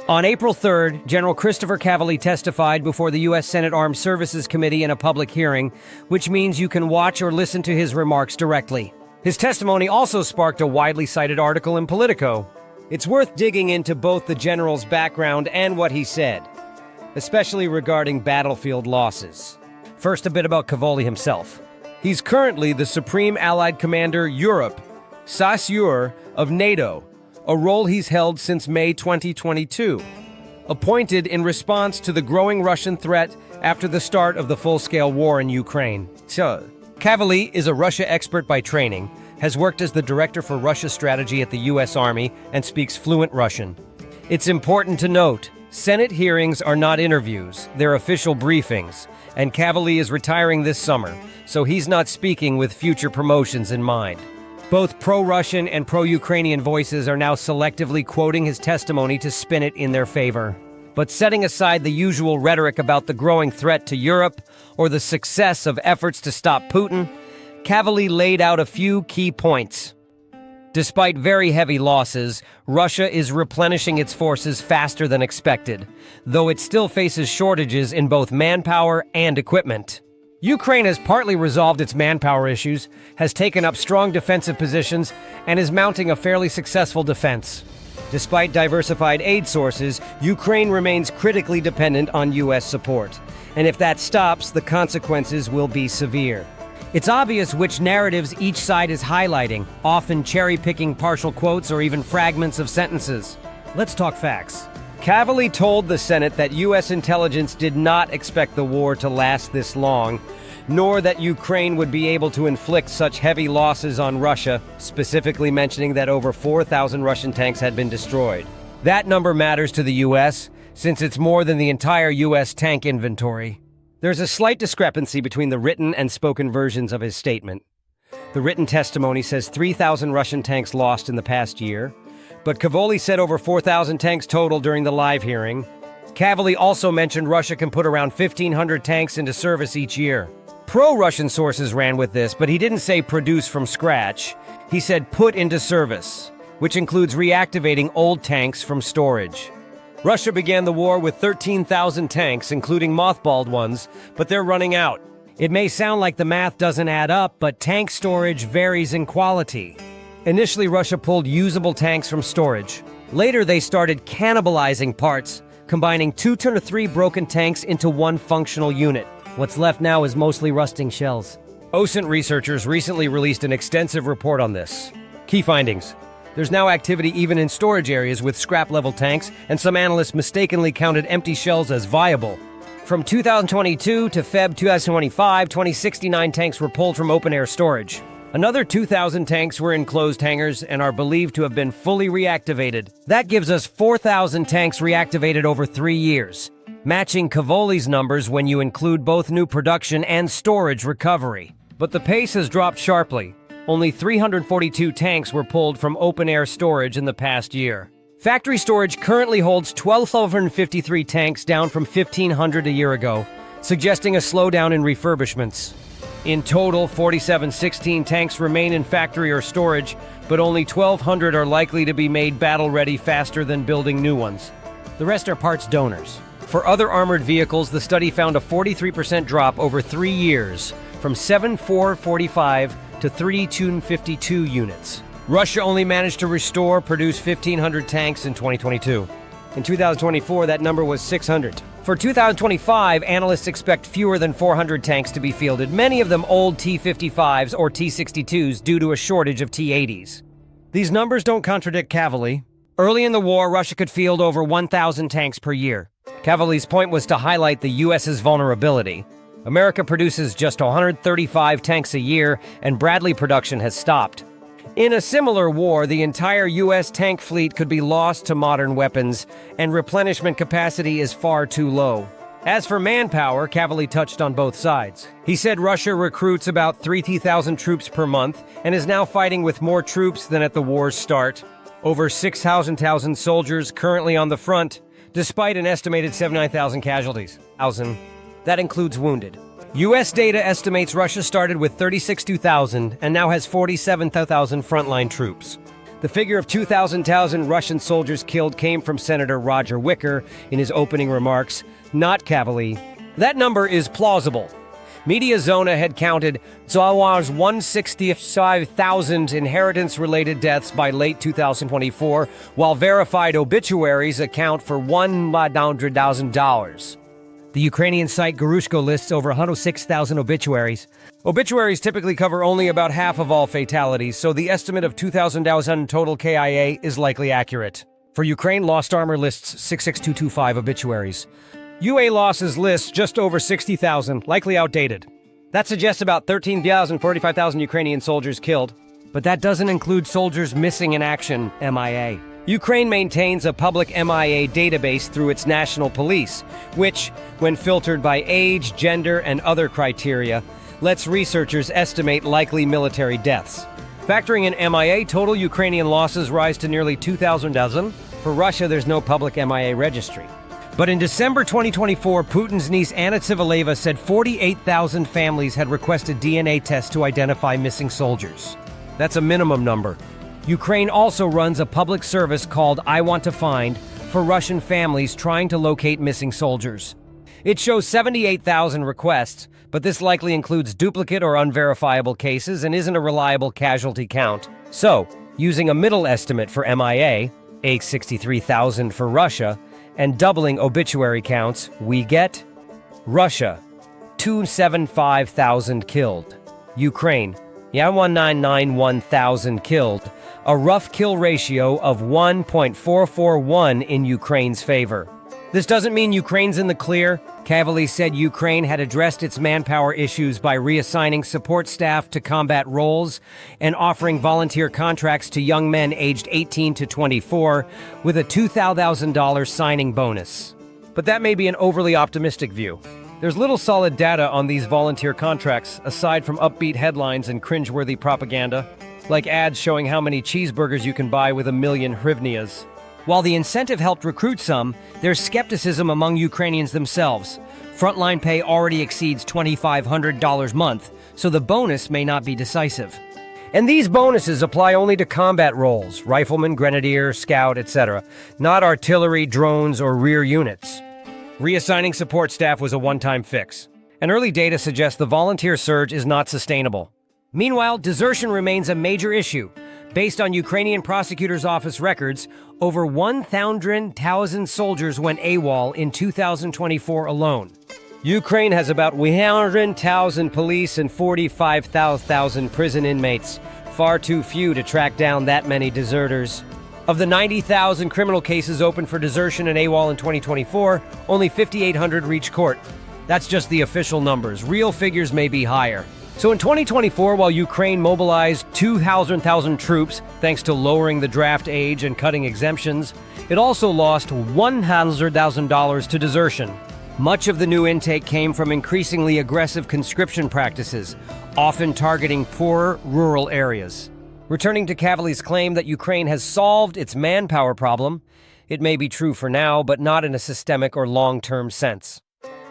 On April 3rd, General Christopher Cavoli testified before the U.S. Senate Armed Services Committee in a public hearing, which means you can watch or listen to his remarks directly. His testimony also sparked a widely cited article in Politico. It's worth digging into both the general's background and what he said, especially regarding battlefield losses. First, a bit about Cavoli himself. He's currently the Supreme Allied Commander Europe, SASEUR, of NATO, a role he's held since May 2022, appointed in response to the growing Russian threat after the start of the full-scale war in Ukraine. Cavoli is a Russia expert by training, has worked as the director for Russia strategy at the U.S. Army, and speaks fluent Russian. It's important to note, Senate hearings are not interviews, they're official briefings, and Cavoli is retiring this summer, so he's not speaking with future promotions in mind. Both pro-Russian and pro-Ukrainian voices are now selectively quoting his testimony to spin it in their favor. But setting aside the usual rhetoric about the growing threat to Europe or the success of efforts to stop Putin, Cavoli laid out a few key points. Despite very heavy losses, Russia is replenishing its forces faster than expected, though it still faces shortages in both manpower and equipment. Ukraine has partly resolved its manpower issues, has taken up strong defensive positions, and is mounting a fairly successful defense. Despite diversified aid sources, Ukraine remains critically dependent on U.S. support. And if that stops, the consequences will be severe. It's obvious which narratives each side is highlighting, often cherry-picking partial quotes or even fragments of sentences. Let's talk facts. Cavoli told the Senate that U.S. intelligence did not expect the war to last this long, nor that Ukraine would be able to inflict such heavy losses on Russia, specifically mentioning that over 4,000 Russian tanks had been destroyed. That number matters to the U.S., since it's more than the entire U.S. tank inventory. There's a slight discrepancy between the written and spoken versions of his statement. The written testimony says 3,000 Russian tanks lost in the past year, but Cavoli said over 4,000 tanks total during the live hearing. Cavoli also mentioned Russia can put around 1,500 tanks into service each year. Pro-Russian sources ran with this, but he didn't say produce from scratch. He said put into service, which includes reactivating old tanks from storage. Russia began the war with 13,000 tanks, including mothballed ones, but they're running out. It may sound like the math doesn't add up, but tank storage varies in quality. Initially, Russia pulled usable tanks from storage. Later, they started cannibalizing parts, combining 2 to 3 broken tanks into one functional unit. What's left now is mostly rusting shells. OSINT researchers recently released an extensive report on this. Key findings. There's now activity even in storage areas with scrap-level tanks, and some analysts mistakenly counted empty shells as viable. From 2022 to Feb 2025, 2069 tanks were pulled from open-air storage. Another 2,000 tanks were in closed hangars and are believed to have been fully reactivated. That gives us 4,000 tanks reactivated over 3 years, matching Cavoli's numbers when you include both new production and storage recovery. But the pace has dropped sharply. Only 342 tanks were pulled from open-air storage in the past year. Factory storage currently holds 1,253 tanks, down from 1,500 a year ago, suggesting a slowdown in refurbishments. In total, 4716 tanks remain in factory or storage, but only 1,200 are likely to be made battle-ready faster than building new ones. The rest are parts donors. For other armored vehicles, the study found a 43% drop over 3 years, from 7,445 to 3,252 units. Russia only managed to produce 1,500 tanks in 2022. In 2024, that number was 600. For 2025, analysts expect fewer than 400 tanks to be fielded, many of them old T-55s or T-62s due to a shortage of T-80s. These numbers don't contradict Cavoli. Early in the war, Russia could field over 1,000 tanks per year. Cavoli's point was to highlight the U.S.'s vulnerability. America produces just 135 tanks a year, and Bradley production has stopped. In a similar war, the entire U.S. tank fleet could be lost to modern weapons, and replenishment capacity is far too low. As for manpower, Cavoli touched on both sides. He said Russia recruits about 3,000 troops per month and is now fighting with more troops than at the war's start. Over 6,000 soldiers currently on the front, despite an estimated 79,000 casualties. That includes wounded. U.S. data estimates Russia started with 36,000 and now has 47,000 frontline troops. The figure of 2,000 Russian soldiers killed came from Senator Roger Wicker in his opening remarks, not Cavoli. That number is plausible. Mediazona had counted Zawar's 165,000 inheritance-related deaths by late 2024, while verified obituaries account for $100,000. The Ukrainian site Gurushko lists over 106,000 obituaries. Obituaries typically cover only about half of all fatalities, so the estimate of 2,000 total KIA is likely accurate. For Ukraine, Lost Armor lists 66225 obituaries. UA losses lists just over 60,000, likely outdated. That suggests about 45,000 Ukrainian soldiers killed, but that doesn't include soldiers missing in action, MIA. Ukraine maintains a public MIA database through its national police, which, when filtered by age, gender, and other criteria, lets researchers estimate likely military deaths. Factoring in MIA, total Ukrainian losses rise to nearly 2,000. For Russia, there's no public MIA registry. But in December 2024, Putin's niece Anna Tsivaleva said 48,000 families had requested DNA tests to identify missing soldiers. That's a minimum number. Ukraine also runs a public service called I Want to Find for Russian families trying to locate missing soldiers. It shows 78,000 requests, but this likely includes duplicate or unverifiable cases and isn't a reliable casualty count. So, using a middle estimate for MIA, 63,000 for Russia, and doubling obituary counts, we get Russia, 275,000 killed. Ukraine, 1,991,000 killed. A rough kill ratio of 1.441 in Ukraine's favor. This doesn't mean Ukraine's in the clear. Cavoli said Ukraine had addressed its manpower issues by reassigning support staff to combat roles and offering volunteer contracts to young men aged 18 to 24 with a $2,000 signing bonus. But that may be an overly optimistic view. There's little solid data on these volunteer contracts aside from upbeat headlines and cringeworthy propaganda, like ads showing how many cheeseburgers you can buy with 1,000,000 hryvnias. While the incentive helped recruit some, there's skepticism among Ukrainians themselves. Frontline pay already exceeds $2,500 a month, so the bonus may not be decisive. And these bonuses apply only to combat roles, rifleman, grenadier, scout, etc., not artillery, drones, or rear units. Reassigning support staff was a one-time fix. And early data suggests the volunteer surge is not sustainable. Meanwhile, desertion remains a major issue. Based on Ukrainian Prosecutor's Office records, over 1,000 soldiers went AWOL in 2024 alone. Ukraine has about 100,000 police and 45,000 prison inmates, far too few to track down that many deserters. Of the 90,000 criminal cases open for desertion and AWOL in 2024, only 5,800 reached court. That's just the official numbers. Real figures may be higher. So in 2024, while Ukraine mobilized 2,000 troops thanks to lowering the draft age and cutting exemptions, it also lost $100,000 to desertion. Much of the new intake came from increasingly aggressive conscription practices, often targeting poorer rural areas. Returning to Cavoli's claim that Ukraine has solved its manpower problem, it may be true for now, but not in a systemic or long-term sense.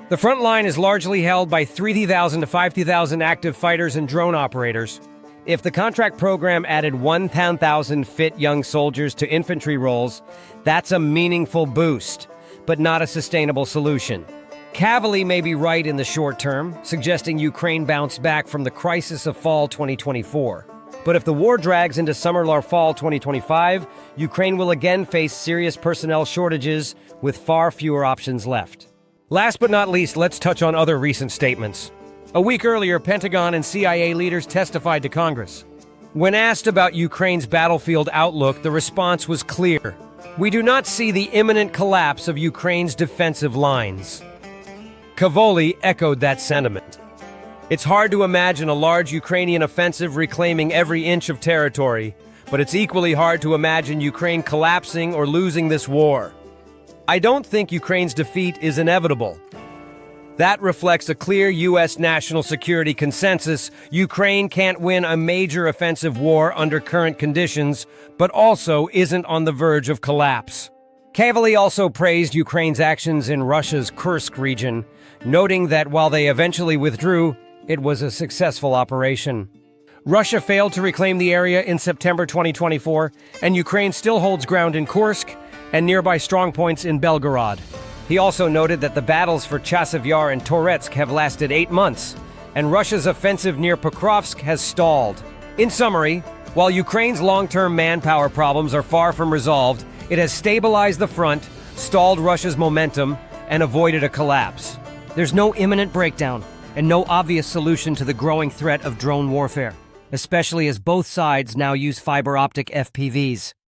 The front line is largely held by 30,000 to 50,000 active fighters and drone operators. If the contract program added 1,000 fit young soldiers to infantry roles, that's a meaningful boost, but not a sustainable solution. Cavoli may be right in the short term, suggesting Ukraine bounced back from the crisis of fall 2024. But if the war drags into summer or fall 2025, Ukraine will again face serious personnel shortages with far fewer options left. Last but not least, let's touch on other recent statements. A week earlier, Pentagon and CIA leaders testified to Congress. When asked about Ukraine's battlefield outlook, the response was clear. We do not see the imminent collapse of Ukraine's defensive lines. Cavoli echoed that sentiment. It's hard to imagine a large Ukrainian offensive reclaiming every inch of territory, but it's equally hard to imagine Ukraine collapsing or losing this war. I don't think Ukraine's defeat is inevitable. That reflects a clear U.S. national security consensus. Ukraine can't win a major offensive war under current conditions, but also isn't on the verge of collapse. Cavoli also praised Ukraine's actions in Russia's Kursk region, noting that while they eventually withdrew, it was a successful operation. Russia failed to reclaim the area in September 2024, and Ukraine still holds ground in Kursk and nearby strongpoints in Belgorod. He also noted that the battles for Chasiv Yar and Toretsk have lasted 8 months, and Russia's offensive near Pokrovsk has stalled. In summary, while Ukraine's long-term manpower problems are far from resolved, it has stabilized the front, stalled Russia's momentum, and avoided a collapse. There's no imminent breakdown, and no obvious solution to the growing threat of drone warfare, especially as both sides now use fiber optic FPVs.